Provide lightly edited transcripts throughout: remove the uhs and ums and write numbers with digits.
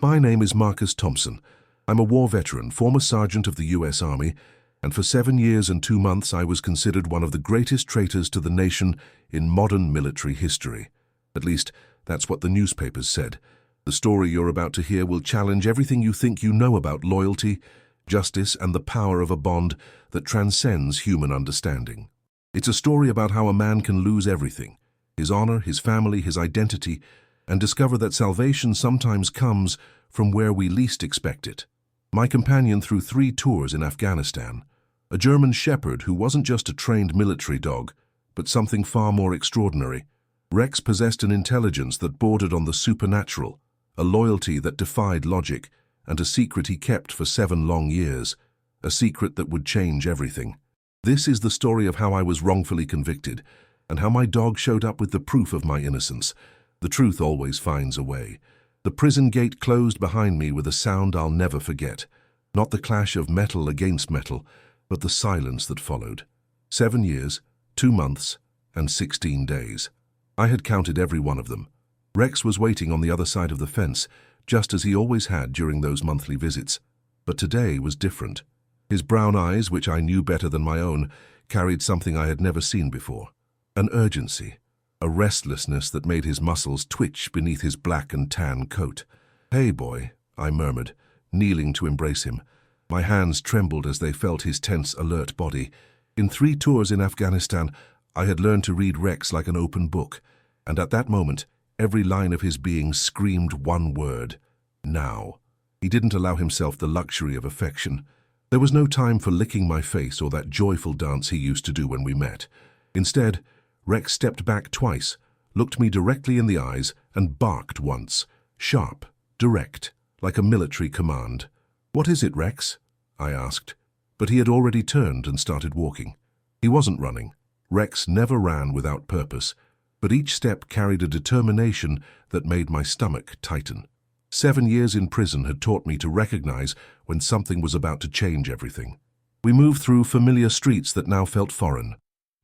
My name is Marcus Thompson. I'm a war veteran, former sergeant of the U.S. Army, and for 7 years and 2 months I was considered one of the greatest traitors to the nation in modern military history. At least, that's what the newspapers said. The story you're about to hear will challenge everything you think you know about loyalty, justice, and the power of a bond that transcends human understanding. It's a story about how a man can lose everything, his honor, his family, his identity, and discover that salvation sometimes comes from where we least expect it. My companion through 3 tours in Afghanistan, a German shepherd who wasn't just a trained military dog, but something far more extraordinary. Rex possessed an intelligence that bordered on the supernatural, a loyalty that defied logic, and a secret he kept for 7 long years, a secret that would change everything. This is the story of how I was wrongfully convicted, and how my dog showed up with the proof of my innocence. The truth always finds a way. The prison gate closed behind me with a sound I'll never forget. Not the clash of metal against metal, but the silence that followed. 7 years, 2 months, and 16 days. I had counted every one of them. Rex was waiting on the other side of the fence, just as he always had during those monthly visits. But today was different. His brown eyes, which I knew better than my own, carried something I had never seen before. An urgency. A restlessness that made his muscles twitch beneath his black and tan coat. "Hey, boy," I murmured, kneeling to embrace him. My hands trembled as they felt his tense, alert body. In 3 tours in Afghanistan, I had learned to read Rex like an open book, and at that moment, every line of his being screamed one word: now. He didn't allow himself the luxury of affection. There was no time for licking my face or that joyful dance he used to do when we met. Instead, Rex stepped back twice, looked me directly in the eyes, and barked once. Sharp, direct, like a military command. "What is it, Rex?" I asked. But he had already turned and started walking. He wasn't running. Rex never ran without purpose, but each step carried a determination that made my stomach tighten. 7 years in prison had taught me to recognize when something was about to change everything. We moved through familiar streets that now felt foreign,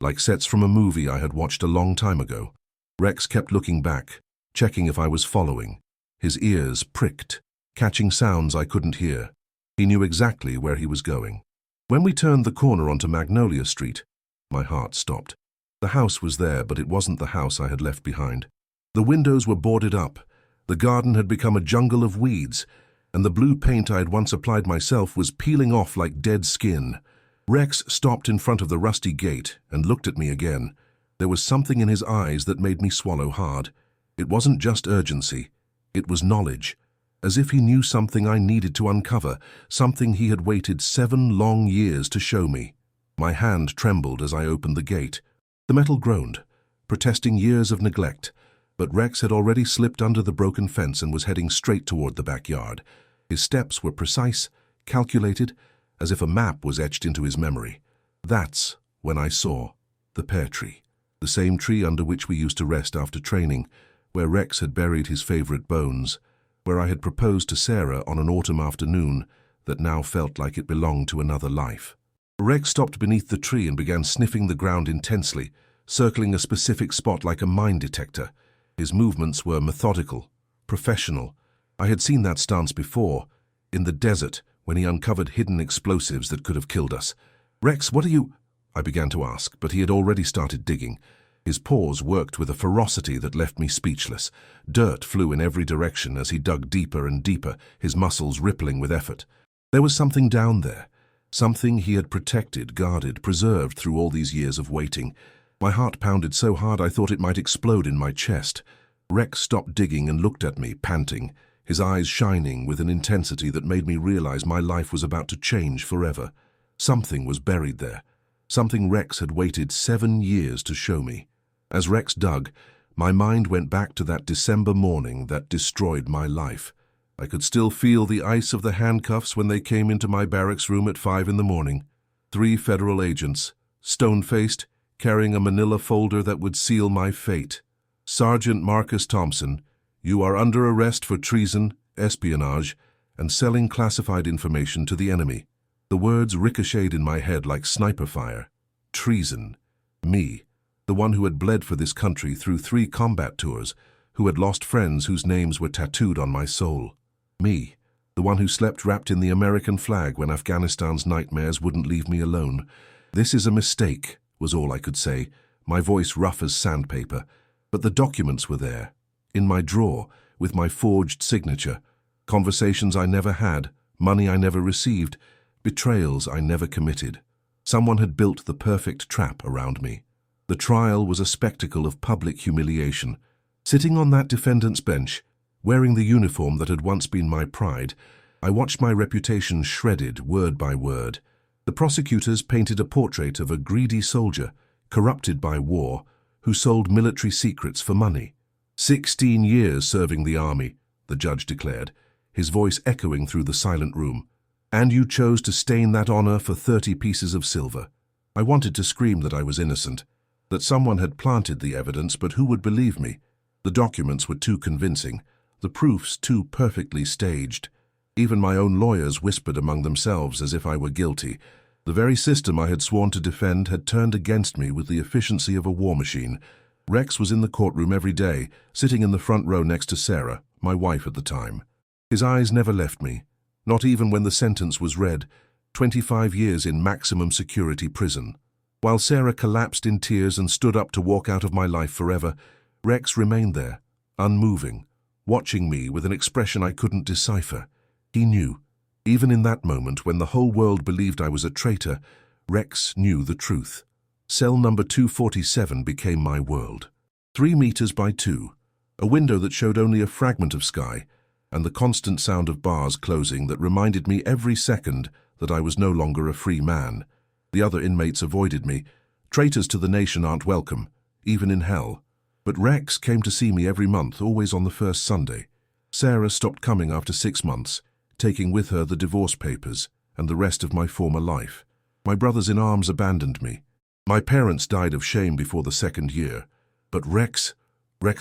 like sets from a movie I had watched a long time ago. Rex kept looking back, checking if I was following. His ears pricked, catching sounds I couldn't hear. He knew exactly where he was going. When we turned the corner onto Magnolia Street, my heart stopped. The house was there, but it wasn't the house I had left behind. The windows were boarded up, the garden had become a jungle of weeds, and the blue paint I had once applied myself was peeling off like dead skin. Rex stopped in front of the rusty gate and looked at me again. There was something in his eyes that made me swallow hard. It wasn't just urgency, it was knowledge. As if he knew something I needed to uncover, something he had waited 7 long years to show me. My hand trembled as I opened the gate. The metal groaned, protesting years of neglect, but Rex had already slipped under the broken fence and was heading straight toward the backyard. His steps were precise, calculated, as if a map was etched into his memory. That's when I saw the pear tree, the same tree under which we used to rest after training, where Rex had buried his favorite bones, where I had proposed to Sarah on an autumn afternoon that now felt like it belonged to another life. Rex stopped beneath the tree and began sniffing the ground intensely, circling a specific spot like a mine detector. His movements were methodical, professional. I had seen that stance before, in the desert, when he uncovered hidden explosives that could have killed us. "Rex, what are you—" I began to ask, but he had already started digging. His paws worked with a ferocity that left me speechless. Dirt flew in every direction as he dug deeper and deeper, his muscles rippling with effort. There was something down there, something he had protected, guarded, preserved through all these years of waiting. My heart pounded so hard I thought it might explode in my chest. Rex stopped digging and looked at me, panting, his eyes shining with an intensity that made me realize my life was about to change forever. Something was buried there, something Rex had waited 7 years to show me. As Rex dug, my mind went back to that December morning that destroyed my life. I could still feel the ice of the handcuffs when they came into my barracks room at 5 in the morning. 3 federal agents, stone-faced, carrying a manila folder that would seal my fate. "Sergeant Marcus Thompson, you are under arrest for treason, espionage, and selling classified information to the enemy." The words ricocheted in my head like sniper fire. Treason. Me, the one who had bled for this country through 3 combat tours, who had lost friends whose names were tattooed on my soul. Me, the one who slept wrapped in the American flag when Afghanistan's nightmares wouldn't leave me alone. "This is a mistake," was all I could say, my voice rough as sandpaper. But the documents were there, in my drawer, with my forged signature. Conversations I never had, money I never received, betrayals I never committed. Someone had built the perfect trap around me. The trial was a spectacle of public humiliation. Sitting on that defendant's bench, wearing the uniform that had once been my pride, I watched my reputation shredded word by word. The prosecutors painted a portrait of a greedy soldier, corrupted by war, who sold military secrets for money. 16 years serving the army, the judge declared, his voice echoing through the silent room. "And you chose to stain that honor for 30 pieces of silver." I wanted to scream that I was innocent, that someone had planted the evidence, but who would believe me? The documents were too convincing, the proofs too perfectly staged. Even my own lawyers whispered among themselves as if I were guilty. The very system I had sworn to defend had turned against me with the efficiency of a war machine. Rex was in the courtroom every day, sitting in the front row next to Sarah, my wife at the time. His eyes never left me, not even when the sentence was read, 25 years in maximum security prison. While Sarah collapsed in tears and stood up to walk out of my life forever, Rex remained there, unmoving, watching me with an expression I couldn't decipher. He knew. Even in that moment, when the whole world believed I was a traitor, Rex knew the truth. Cell number 247 became my world. 3 meters by 2, a window that showed only a fragment of sky, and the constant sound of bars closing that reminded me every second that I was no longer a free man. The other inmates avoided me. Traitors to the nation aren't welcome, even in hell. But Rex came to see me every month, always on the first Sunday. Sarah stopped coming after 6 months, taking with her the divorce papers and the rest of my former life. My brothers-in-arms abandoned me. My parents died of shame before the 2nd year. But Rex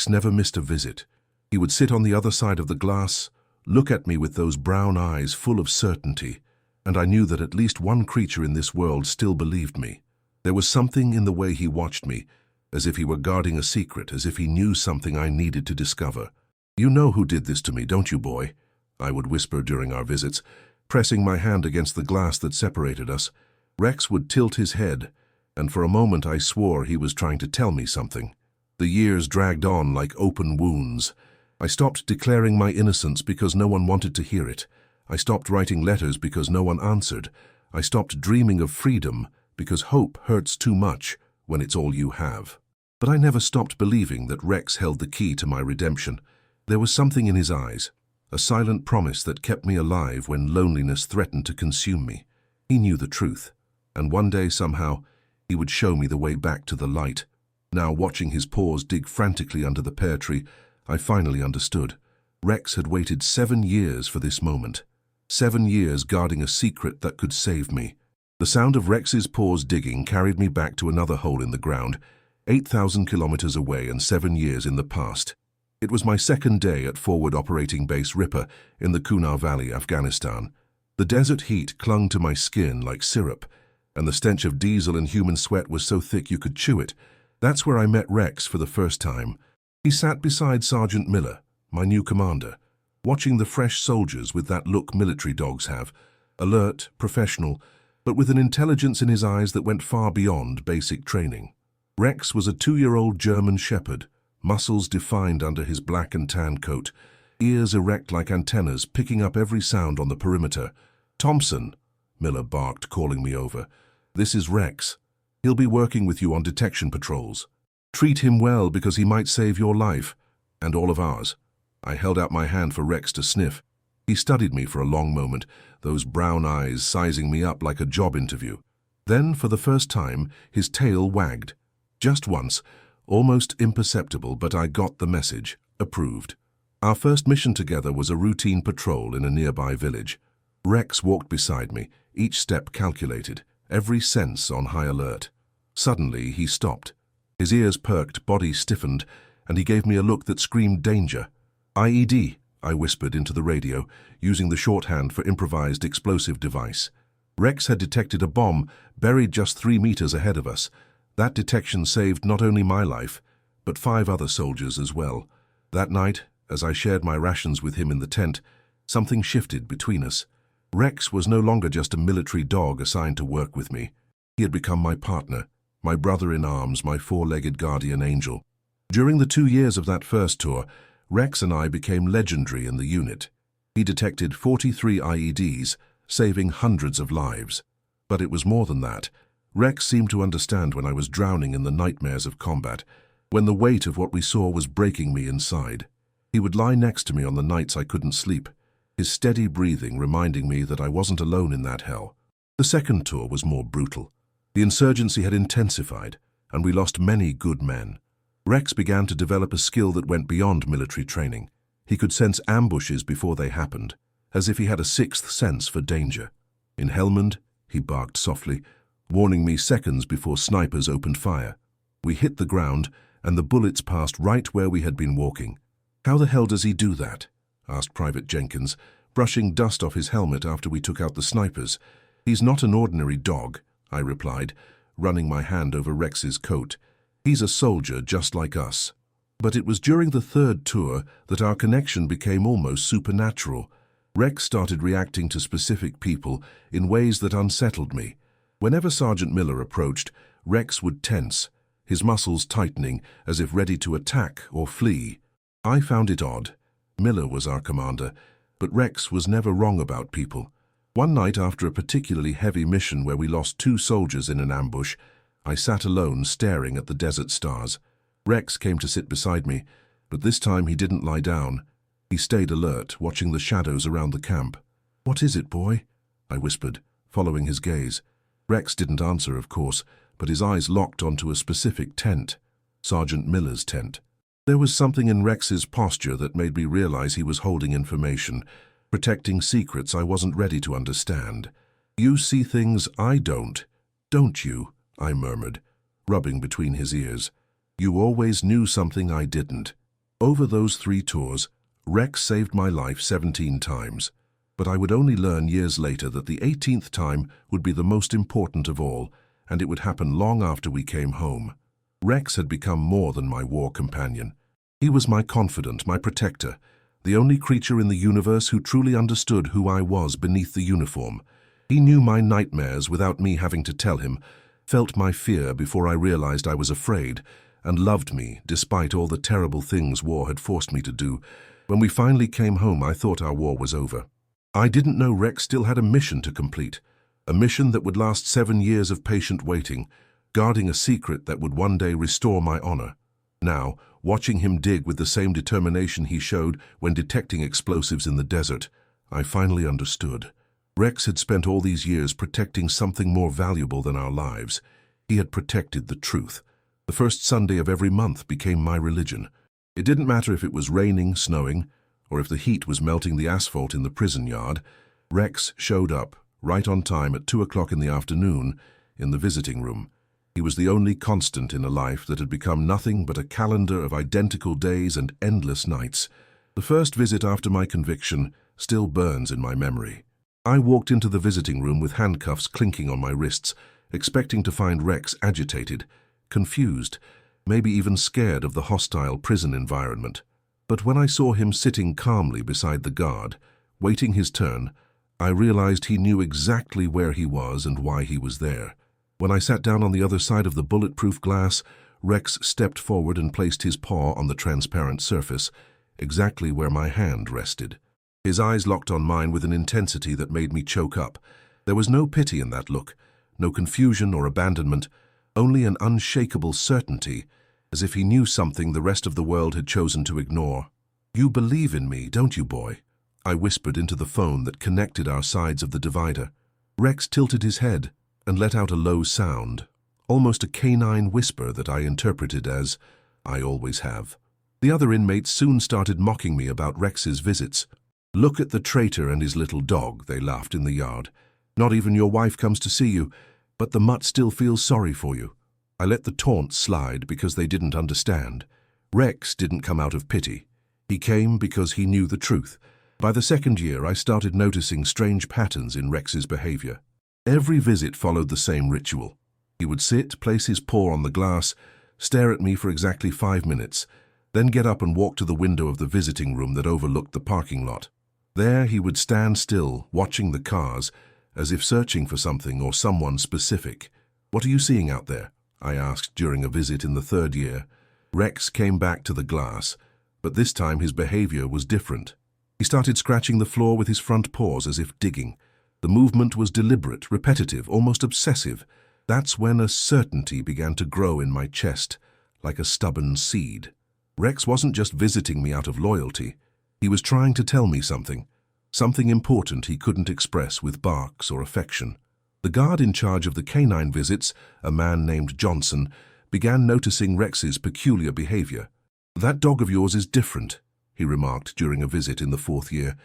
never missed a visit. He would sit on the other side of the glass, look at me with those brown eyes full of certainty, and I knew that at least one creature in this world still believed me. There was something in the way he watched me, as if he were guarding a secret, as if he knew something I needed to discover. "You know who did this to me, don't you, boy?" I would whisper during our visits, pressing my hand against the glass that separated us. Rex would tilt his head, and for a moment I swore he was trying to tell me something. The years dragged on like open wounds. I stopped declaring my innocence because no one wanted to hear it. I stopped writing letters because no one answered. I stopped dreaming of freedom because hope hurts too much when it's all you have. But I never stopped believing that Rex held the key to my redemption. There was something in his eyes, a silent promise that kept me alive when loneliness threatened to consume me. He knew the truth, and one day somehow he would show me the way back to the light. Now, watching his paws dig frantically under the pear tree, I finally understood. Rex had waited 7 years for this moment. 7 years guarding a secret that could save me. The sound of Rex's paws digging carried me back to another hole in the ground, 8,000 kilometers away and 7 years in the past. It was my 2nd day at Forward Operating Base Ripper in the Kunar Valley, Afghanistan. The desert heat clung to my skin like syrup, and the stench of diesel and human sweat was so thick you could chew it. That's where I met Rex for the first time. He sat beside Sergeant Miller, my new commander, watching the fresh soldiers with that look military dogs have, alert, professional, but with an intelligence in his eyes that went far beyond basic training. Rex was a 2-year-old German shepherd, muscles defined under his black and tan coat, ears erect like antennas picking up every sound on the perimeter. "Thompson," Miller barked, calling me over. "This is Rex. He'll be working with you on detection patrols. Treat him well because he might save your life, and all of ours." I held out my hand for Rex to sniff. He studied me for a long moment, those brown eyes sizing me up like a job interview. Then, for the first time, his tail wagged. Just once, almost imperceptible, but I got the message. Approved. Our first mission together was a routine patrol in a nearby village. Rex walked beside me, each step calculated, every sense on high alert. Suddenly, he stopped. His ears perked, body stiffened, and he gave me a look that screamed danger. "IED," I whispered into the radio, using the shorthand for improvised explosive device. Rex had detected a bomb buried just 3 meters ahead of us. That detection saved not only my life, but 5 other soldiers as well. That night, as I shared my rations with him in the tent, Something shifted between us. Rex was no longer just a military dog assigned to work with me. He had become my partner, my brother-in-arms, my four-legged guardian angel. During the 2 years of that first tour, Rex and I became legendary in the unit. He detected 43 IEDs, saving hundreds of lives. But it was more than that. Rex seemed to understand when I was drowning in the nightmares of combat, when the weight of what we saw was breaking me inside. He would lie next to me on the nights I couldn't sleep, his steady breathing reminding me that I wasn't alone in that hell. The second tour was more brutal. The insurgency had intensified, and we lost many good men. Rex began to develop a skill that went beyond military training. He could sense ambushes before they happened, as if he had a sixth sense for danger. In Helmand, he barked softly, warning me seconds before snipers opened fire. We hit the ground, and the bullets passed right where we had been walking. "How the hell does he do that?" asked Private Jenkins, brushing dust off his helmet after we took out the snipers. "He's not an ordinary dog," I replied, running my hand over Rex's coat. "He's a soldier just like us." But it was during the third tour that our connection became almost supernatural. Rex started reacting to specific people in ways that unsettled me. Whenever Sergeant Miller approached, Rex would tense, his muscles tightening as if ready to attack or flee. I found it odd. Miller was our commander, but Rex was never wrong about people. One night after a particularly heavy mission where we lost 2 soldiers in an ambush, I sat alone staring at the desert stars. Rex came to sit beside me, but this time he didn't lie down. He stayed alert, watching the shadows around the camp. "What is it, boy?" I whispered, following his gaze. Rex didn't answer, of course, but his eyes locked onto a specific tent, Sergeant Miller's tent. There was something in Rex's posture that made me realize he was holding information, protecting secrets I wasn't ready to understand. "You see things I don't you?" I murmured, rubbing between his ears. "You always knew something I didn't." Over those 3 tours, Rex saved my life 17 times, but I would only learn years later that the 18th time would be the most important of all, and it would happen long after we came home. Rex had become more than my war companion. He was my confidant, my protector, the only creature in the universe who truly understood who I was beneath the uniform. He knew my nightmares without me having to tell him, felt my fear before I realized I was afraid, and loved me despite all the terrible things war had forced me to do. When we finally came home, I thought our war was over. I didn't know Rex still had a mission to complete, a mission that would last 7 years of patient waiting, guarding a secret that would one day restore my honor. Now, watching him dig with the same determination he showed when detecting explosives in the desert, I finally understood. Rex had spent all these years protecting something more valuable than our lives. He had protected the truth. The first Sunday of every month became my religion. It didn't matter if it was raining, snowing, or if the heat was melting the asphalt in the prison yard. Rex showed up, right on time at 2 o'clock in the afternoon, in the visiting room. He was the only constant in a life that had become nothing but a calendar of identical days and endless nights. The first visit after my conviction still burns in my memory. I walked into the visiting room with handcuffs clinking on my wrists, expecting to find Rex agitated, confused, maybe even scared of the hostile prison environment. But when I saw him sitting calmly beside the guard, waiting his turn, I realized he knew exactly where he was and why he was there. When I sat down on the other side of the bulletproof glass, Rex stepped forward and placed his paw on the transparent surface, exactly where my hand rested. His eyes locked on mine with an intensity that made me choke up. There was no pity in that look, no confusion or abandonment, only an unshakable certainty, as if he knew something the rest of the world had chosen to ignore. "You believe in me, don't you, boy?" I whispered into the phone that connected our sides of the divider. Rex tilted his head and let out a low sound, almost a canine whisper that I interpreted as, "I always have." The other inmates soon started mocking me about Rex's visits. "Look at the traitor and his little dog," they laughed in the yard. "Not even your wife comes to see you, but the mutt still feels sorry for you." I let the taunts slide because they didn't understand. Rex didn't come out of pity. He came because he knew the truth. By the second year, I started noticing strange patterns in Rex's behavior. Every visit followed the same ritual. He would sit, place his paw on the glass, stare at me for exactly 5 minutes, then get up and walk to the window of the visiting room that overlooked the parking lot. There he would stand still, watching the cars, as if searching for something or someone specific. "What are you seeing out there?" I asked during a visit in the 3rd year. Rex came back to the glass, but this time his behavior was different. He started scratching the floor with his front paws as if digging. The movement was deliberate, repetitive, almost obsessive. That's when a certainty began to grow in my chest, like a stubborn seed. Rex wasn't just visiting me out of loyalty. He was trying to tell me something important he couldn't express with barks or affection. The guard in charge of the canine visits, a man named Johnson, began noticing Rex's peculiar behavior. "That dog of yours is different," he remarked during a visit in the 4th year.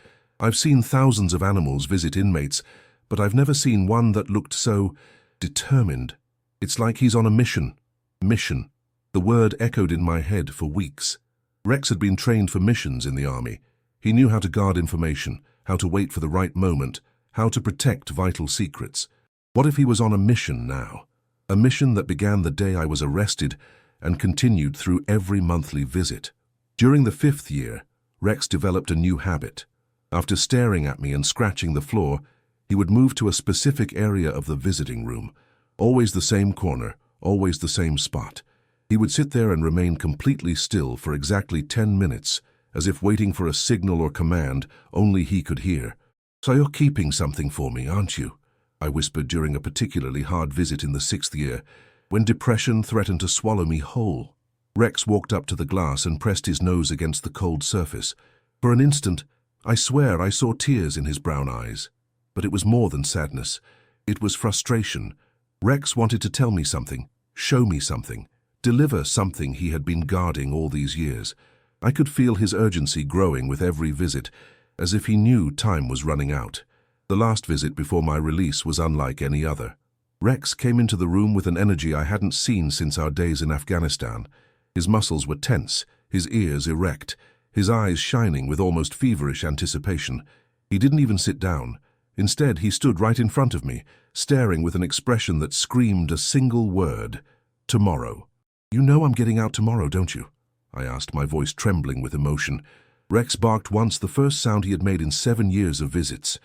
"I've seen thousands of animals visit inmates, but I've never seen one that looked so determined. It's like he's on a mission." Mission. The word echoed in my head for weeks. Rex had been trained for missions in the army. He knew how to guard information, how to wait for the right moment, how to protect vital secrets. What if he was on a mission now? A mission that began the day I was arrested and continued through every monthly visit. During the 5th year, Rex developed a new habit. After staring at me and scratching the floor, he would move to a specific area of the visiting room. Always the same corner, always the same spot. He would sit there and remain completely still for exactly 10 minutes, as if waiting for a signal or command only he could hear. "So you're keeping something for me, aren't you?" I whispered during a particularly hard visit in the 6th year, when depression threatened to swallow me whole. Rex walked up to the glass and pressed his nose against the cold surface. For an instant, I swear I saw tears in his brown eyes. But it was more than sadness. It was frustration. Rex wanted to tell me something, show me something, deliver something he had been guarding all these years. I could feel his urgency growing with every visit, as if he knew time was running out. The last visit before my release was unlike any other. Rex came into the room with an energy I hadn't seen since our days in Afghanistan. His muscles were tense, his ears erect, his eyes shining with almost feverish anticipation. He didn't even sit down. Instead, he stood right in front of me, staring with an expression that screamed a single word: tomorrow. "You know I'm getting out tomorrow, don't you?" I asked, my voice trembling with emotion. Rex barked once, the first sound he had made in 7 years of visits.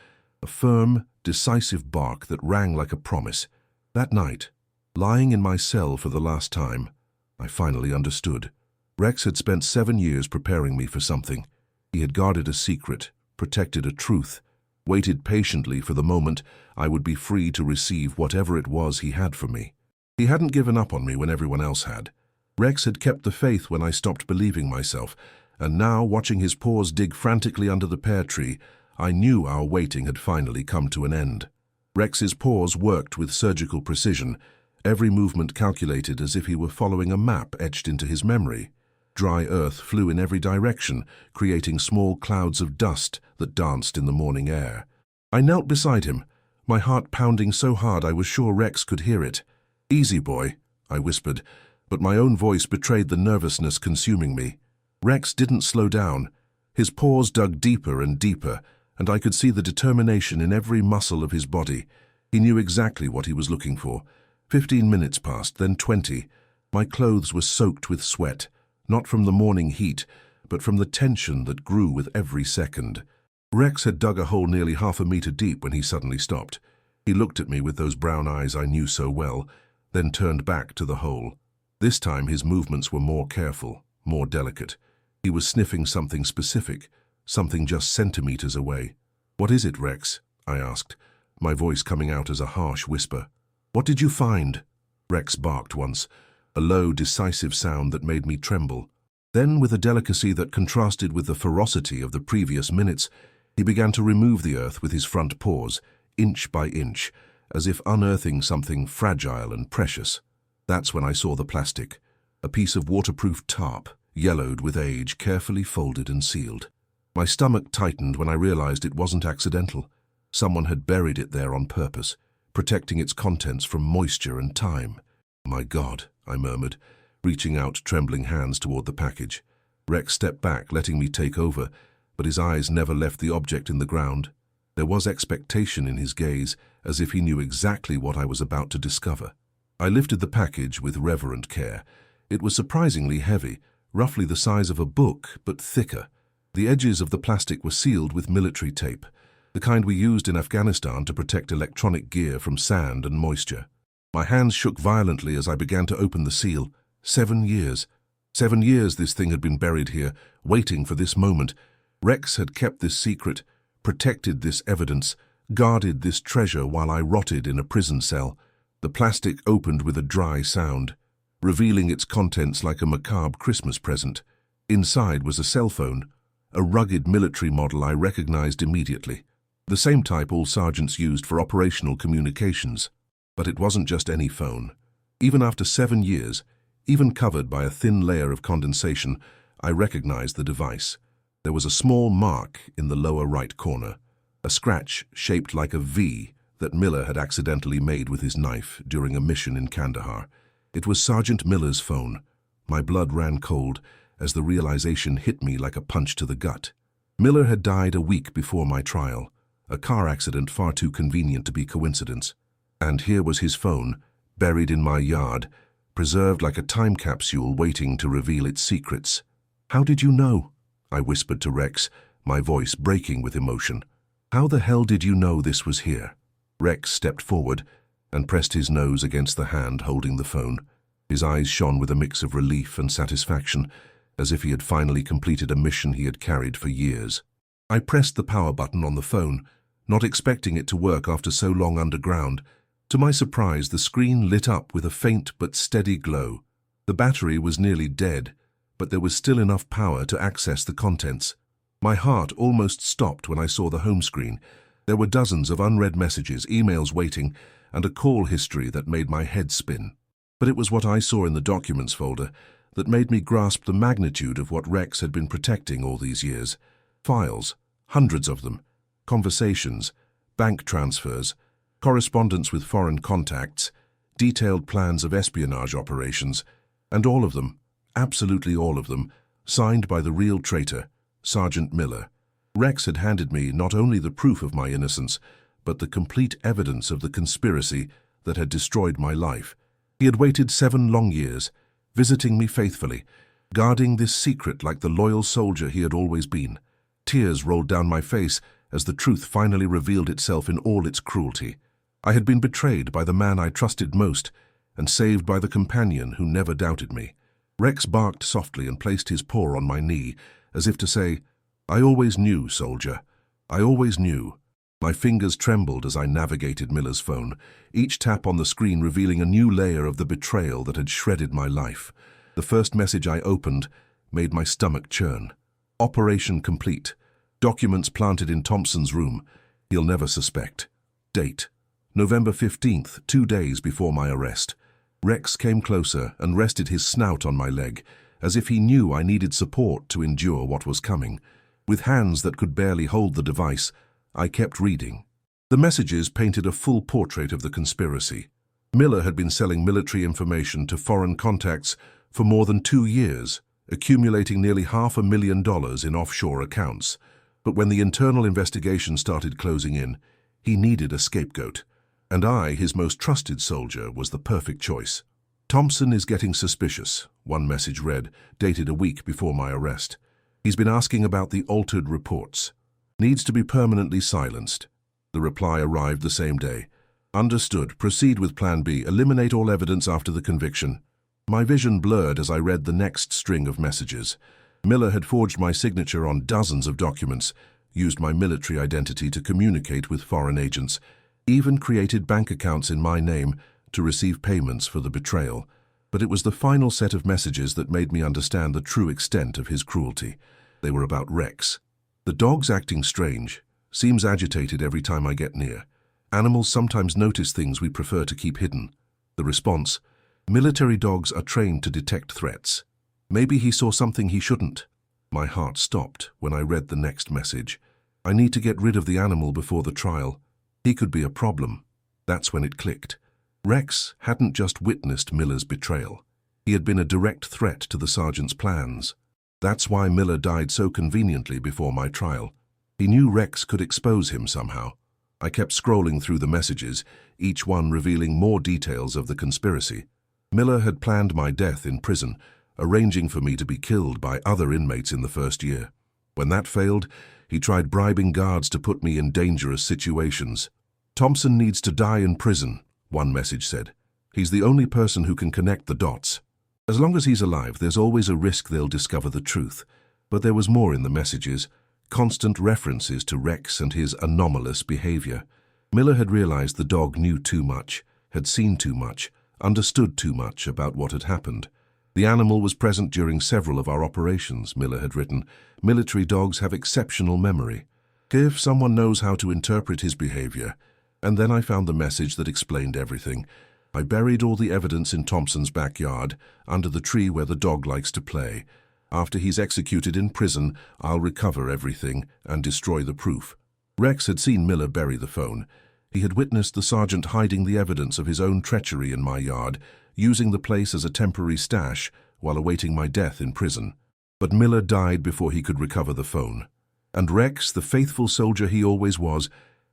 A firm, decisive bark that rang like a promise. That night, lying in my cell for the last time, I finally understood. Rex had spent 7 years preparing me for something. He had guarded a secret, protected a truth, waited patiently for the moment I would be free to receive whatever it was he had for me. He hadn't given up on me when everyone else had. Rex had kept the faith when I stopped believing myself, and now, watching his paws dig frantically under the pear tree, I knew our waiting had finally come to an end. Rex's paws worked with surgical precision, every movement calculated as if he were following a map etched into his memory. Dry earth flew in every direction, creating small clouds of dust that danced in the morning air. I knelt beside him, my heart pounding so hard I was sure Rex could hear it. "Easy, boy," I whispered, but my own voice betrayed the nervousness consuming me. Rex didn't slow down. His paws dug deeper and deeper, and I could see the determination in every muscle of his body. He knew exactly what he was looking for. 15 minutes passed, then 20. My clothes were soaked with sweat, not from the morning heat, but from the tension that grew with every second. Rex had dug a hole nearly 1/2 meter deep when he suddenly stopped. He looked at me with those brown eyes I knew so well, then turned back to the hole. This time his movements were more careful, more delicate. He was sniffing something specific, something just centimeters away. "What is it, Rex?" I asked, my voice coming out as a harsh whisper. "What did you find?" Rex barked once, a low, decisive sound that made me tremble. Then, with a delicacy that contrasted with the ferocity of the previous minutes, he began to remove the earth with his front paws, inch by inch, as if unearthing something fragile and precious. That's when I saw the plastic, a piece of waterproof tarp, yellowed with age, carefully folded and sealed. My stomach tightened when I realized it wasn't accidental. Someone had buried it there on purpose, protecting its contents from moisture and time. "My God," I murmured, reaching out trembling hands toward the package. Rex stepped back, letting me take over, but his eyes never left the object in the ground. There was expectation in his gaze, as if he knew exactly what I was about to discover. I lifted the package with reverent care. It was surprisingly heavy, roughly the size of a book, but thicker. The edges of the plastic were sealed with military tape, the kind we used in Afghanistan to protect electronic gear from sand and moisture. My hands shook violently as I began to open the seal. 7 years. 7 years this thing had been buried here, waiting for this moment. Rex had kept this secret, protected this evidence, guarded this treasure while I rotted in a prison cell. The plastic opened with a dry sound, revealing its contents like a macabre Christmas present. Inside was a cell phone, a rugged military model I recognized immediately. The same type all sergeants used for operational communications. But it wasn't just any phone. Even after 7 years, even covered by a thin layer of condensation, I recognized the device. There was a small mark in the lower right corner, a scratch shaped like a V that Miller had accidentally made with his knife during a mission in Kandahar. It was Sergeant Miller's phone. My blood ran cold as the realization hit me like a punch to the gut. Miller had died a week before my trial, a car accident far too convenient to be coincidence. And here was his phone, buried in my yard, preserved like a time capsule waiting to reveal its secrets. "How did you know?" I whispered to Rex, my voice breaking with emotion. "How the hell did you know this was here?" Rex stepped forward and pressed his nose against the hand holding the phone. His eyes shone with a mix of relief and satisfaction, as if he had finally completed a mission he had carried for years. I pressed the power button on the phone, not expecting it to work after so long underground. To my surprise, the screen lit up with a faint but steady glow. The battery was nearly dead, but there was still enough power to access the contents. My heart almost stopped when I saw the home screen. There were dozens of unread messages, emails waiting, and a call history that made my head spin. But it was what I saw in the documents folder that made me grasp the magnitude of what Rex had been protecting all these years. Files, hundreds of them, conversations, bank transfers, correspondence with foreign contacts, detailed plans of espionage operations, and all of them, absolutely all of them, signed by the real traitor, Sergeant Miller. Rex had handed me not only the proof of my innocence, but the complete evidence of the conspiracy that had destroyed my life. He had waited 7 long years, visiting me faithfully, guarding this secret like the loyal soldier he had always been. Tears rolled down my face as the truth finally revealed itself in all its cruelty. I had been betrayed by the man I trusted most and saved by the companion who never doubted me. Rex barked softly and placed his paw on my knee, as if to say, "I always knew, soldier. I always knew." My fingers trembled as I navigated Miller's phone, each tap on the screen revealing a new layer of the betrayal that had shredded my life. The first message I opened made my stomach churn. Operation complete. Documents planted in Thompson's room. He'll never suspect. Date: November 15th, 2 days before my arrest. Rex came closer and rested his snout on my leg, as if he knew I needed support to endure what was coming. With hands that could barely hold the device, I kept reading. The messages painted a full portrait of the conspiracy. Miller had been selling military information to foreign contacts for more than 2 years, accumulating nearly $500,000 in offshore accounts. But when the internal investigation started closing in, he needed a scapegoat. And I, his most trusted soldier, was the perfect choice. "Thompson is getting suspicious," one message read, dated a week before my arrest. "He's been asking about the altered reports. Needs to be permanently silenced." The reply arrived the same day. "Understood. Proceed with Plan B. Eliminate all evidence after the conviction." My vision blurred as I read the next string of messages. Miller had forged my signature on dozens of documents, used my military identity to communicate with foreign agents, even created bank accounts in my name to receive payments for the betrayal. But it was the final set of messages that made me understand the true extent of his cruelty. They were about Rex. "The dog's acting strange. Seems agitated every time I get near. Animals sometimes notice things we prefer to keep hidden." The response: "Military dogs are trained to detect threats. Maybe he saw something he shouldn't." My heart stopped when I read the next message. "I need to get rid of the animal before the trial. He could be a problem." That's when it clicked. Rex hadn't just witnessed Miller's betrayal. He had been a direct threat to the sergeant's plans. That's why Miller died so conveniently before my trial. He knew Rex could expose him somehow. I kept scrolling through the messages, each one revealing more details of the conspiracy. Miller had planned my death in prison, arranging for me to be killed by other inmates in the first year. When that failed, he tried bribing guards to put me in dangerous situations. "Thompson needs to die in prison," one message said. "He's the only person who can connect the dots. As long as he's alive, there's always a risk they'll discover the truth." But there was more in the messages, constant references to Rex and his anomalous behavior. Miller had realized the dog knew too much, had seen too much, understood too much about what had happened. The animal was present during several of our operations, Miller had written. Military dogs have exceptional memory. If someone knows how to interpret his behavior. And then I found the message that explained everything. I buried all the evidence in Thompson's backyard, under the tree where the dog likes to play. After he's executed in prison, I'll recover everything and destroy the proof. Rex had seen Miller bury the phone. He had witnessed the sergeant hiding the evidence of his own treachery in my yard, using the place as a temporary stash while awaiting my death in prison. But Miller died before he could recover the phone. And Rex, the faithful soldier he always was,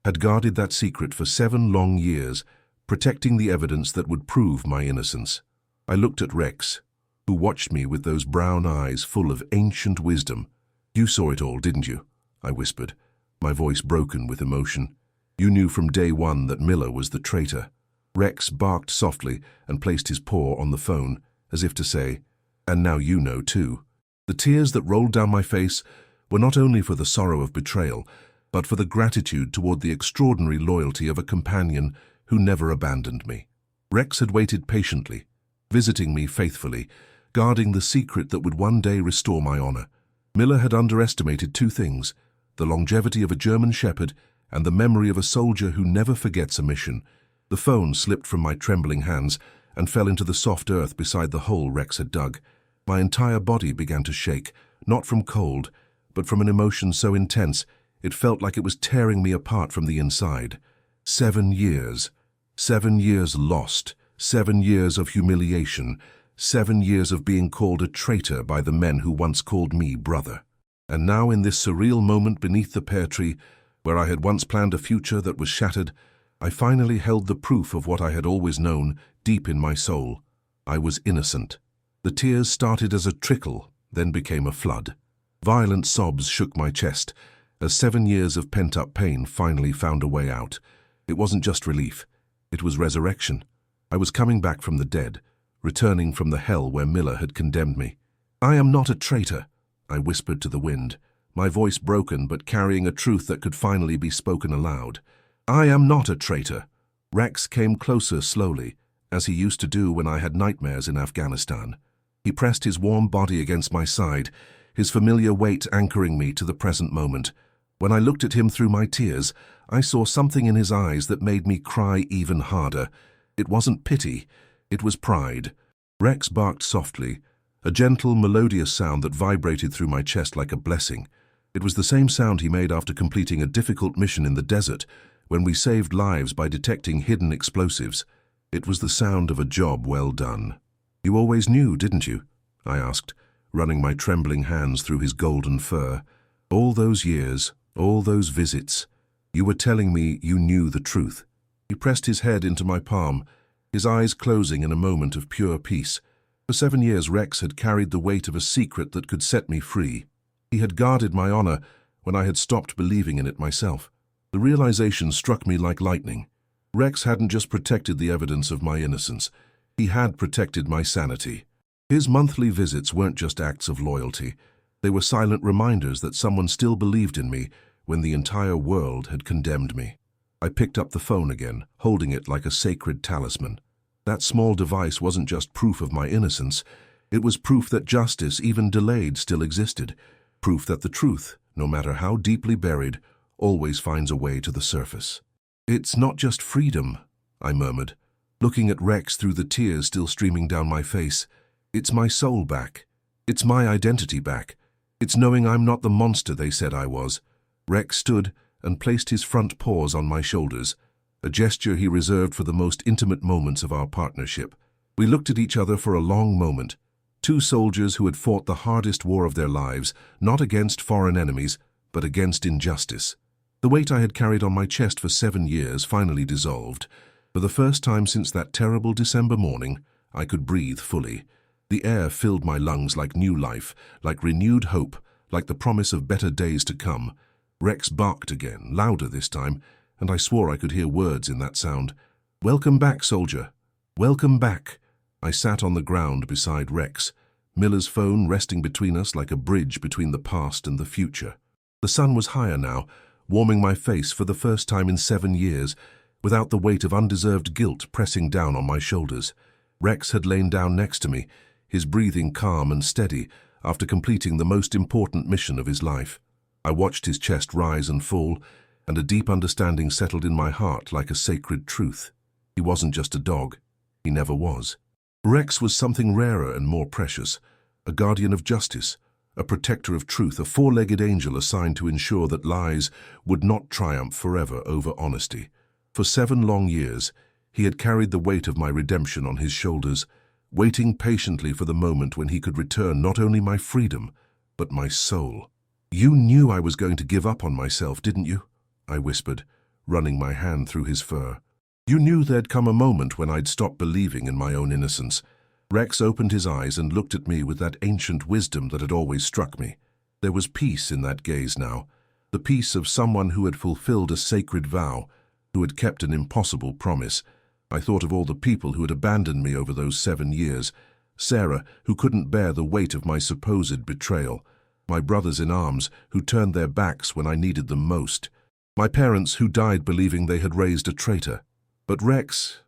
had guarded that secret for 7 long years, protecting the evidence that would prove my innocence. I looked at Rex, who watched me with those brown eyes full of ancient wisdom. "You saw it all, didn't you?" I whispered, my voice broken with emotion. "You knew from day one that Miller was the traitor." Rex barked softly and placed his paw on the phone, as if to say, "And now you know too." The tears that rolled down my face were not only for the sorrow of betrayal, but for the gratitude toward the extraordinary loyalty of a companion who never abandoned me. Rex had waited patiently, visiting me faithfully, guarding the secret that would one day restore my honor. Miller had underestimated 2 things, the longevity of a German shepherd and the memory of a soldier who never forgets a mission. The phone slipped from my trembling hands and fell into the soft earth beside the hole Rex had dug. My entire body began to shake, not from cold, but from an emotion so intense it felt like it was tearing me apart from the inside. 7 years. 7 years lost. 7 years of humiliation. 7 years of being called a traitor by the men who once called me brother. And now in this surreal moment beneath the pear tree, where I had once planned a future that was shattered, I finally held the proof of what I had always known deep in my soul. I was innocent. The tears started as a trickle, then became a flood. Violent sobs shook my chest, as 7 years of pent-up pain finally found a way out. It wasn't just relief, it was resurrection. I was coming back from the dead, returning from the hell where Miller had condemned me. "I am not a traitor," I whispered to the wind, my voice broken but carrying a truth that could finally be spoken aloud. "I am not a traitor." Rex came closer slowly, as he used to do when I had nightmares in Afghanistan. He pressed his warm body against my side, his familiar weight anchoring me to the present moment. When I looked at him through my tears, I saw something in his eyes that made me cry even harder. It wasn't pity, it was pride. Rex barked softly, a gentle, melodious sound that vibrated through my chest like a blessing. It was the same sound he made after completing a difficult mission in the desert, when we saved lives by detecting hidden explosives. It was the sound of a job well done. "You always knew, didn't you?" I asked, running my trembling hands through his golden fur. "All those years, all those visits, you were telling me you knew the truth." He pressed his head into my palm, his eyes closing in a moment of pure peace. For 7 years Rex had carried the weight of a secret that could set me free. He had guarded my honor when I had stopped believing in it myself. The realization struck me like lightning. Rex hadn't just protected the evidence of my innocence, he had protected my sanity. His monthly visits weren't just acts of loyalty. They were silent reminders that someone still believed in me when the entire world had condemned me. I picked up the phone again, holding it like a sacred talisman. That small device wasn't just proof of my innocence. It was proof that justice, even delayed, still existed. Proof that the truth, no matter how deeply buried, always finds a way to the surface. "It's not just freedom," I murmured, looking at Rex through the tears still streaming down my face. "It's my soul back. It's my identity back. It's knowing I'm not the monster they said I was." Rex stood and placed his front paws on my shoulders, a gesture he reserved for the most intimate moments of our partnership. We looked at each other for a long moment, 2 soldiers who had fought the hardest war of their lives, not against foreign enemies, but against injustice. The weight I had carried on my chest for 7 years finally dissolved. For the first time since that terrible December morning, I could breathe fully. The air filled my lungs like new life, like renewed hope, like the promise of better days to come. Rex barked again, louder this time, and I swore I could hear words in that sound. "Welcome back, soldier. Welcome back." I sat on the ground beside Rex, Miller's phone resting between us like a bridge between the past and the future. The sun was higher now, warming my face for the first time in 7 years, without the weight of undeserved guilt pressing down on my shoulders. Rex had lain down next to me, his breathing calm and steady after completing the most important mission of his life. I watched his chest rise and fall, and a deep understanding settled in my heart like a sacred truth. He wasn't just a dog. He never was. Rex was something rarer and more precious, a guardian of justice, a protector of truth, a four-legged angel assigned to ensure that lies would not triumph forever over honesty. For 7 long years, he had carried the weight of my redemption on his shoulders, waiting patiently for the moment when he could return not only my freedom, but my soul. "You knew I was going to give up on myself, didn't you?" I whispered, running my hand through his fur. "You knew there'd come a moment when I'd stop believing in my own innocence." Rex opened his eyes and looked at me with that ancient wisdom that had always struck me. There was peace in that gaze now, the peace of someone who had fulfilled a sacred vow, who had kept an impossible promise. I thought of all the people who had abandoned me over those 7 years. Sarah, who couldn't bear the weight of my supposed betrayal. My brothers in arms, who turned their backs when I needed them most. My parents, who died believing they had raised a traitor. But Rex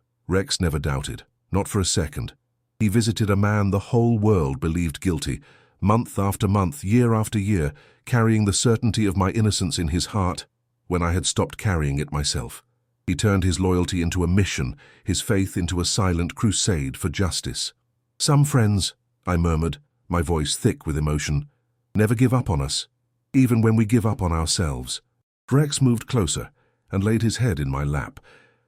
never doubted, not for a second. He visited a man the whole world believed guilty, month after month, year after year, carrying the certainty of my innocence in his heart when I had stopped carrying it myself. He turned his loyalty into a mission, his faith into a silent crusade for justice. "Some friends," I murmured, my voice thick with emotion, "never give up on us, even when we give up on ourselves." Rex moved closer and laid his head in my lap,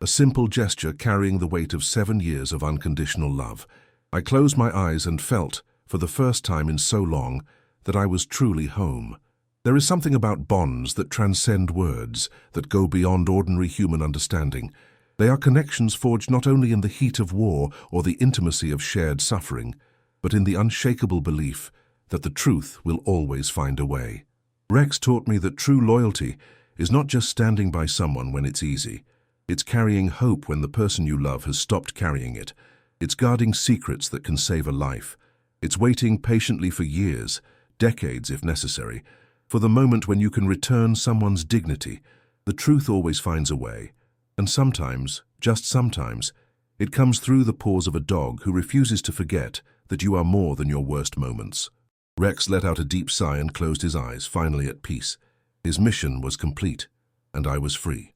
a simple gesture carrying the weight of 7 years of unconditional love. I closed my eyes and felt, for the first time in so long, that I was truly home. There is something about bonds that transcend words, that go beyond ordinary human understanding. They are connections forged not only in the heat of war or the intimacy of shared suffering, but in the unshakable belief that the truth will always find a way. Rex taught me that true loyalty is not just standing by someone when it's easy. It's carrying hope when the person you love has stopped carrying it. It's guarding secrets that can save a life. It's waiting patiently for years, decades if necessary, for the moment when you can return someone's dignity. The truth always finds a way, and sometimes, just sometimes, it comes through the paws of a dog who refuses to forget that you are more than your worst moments. Rex let out a deep sigh and closed his eyes, finally at peace. His mission was complete, and I was free.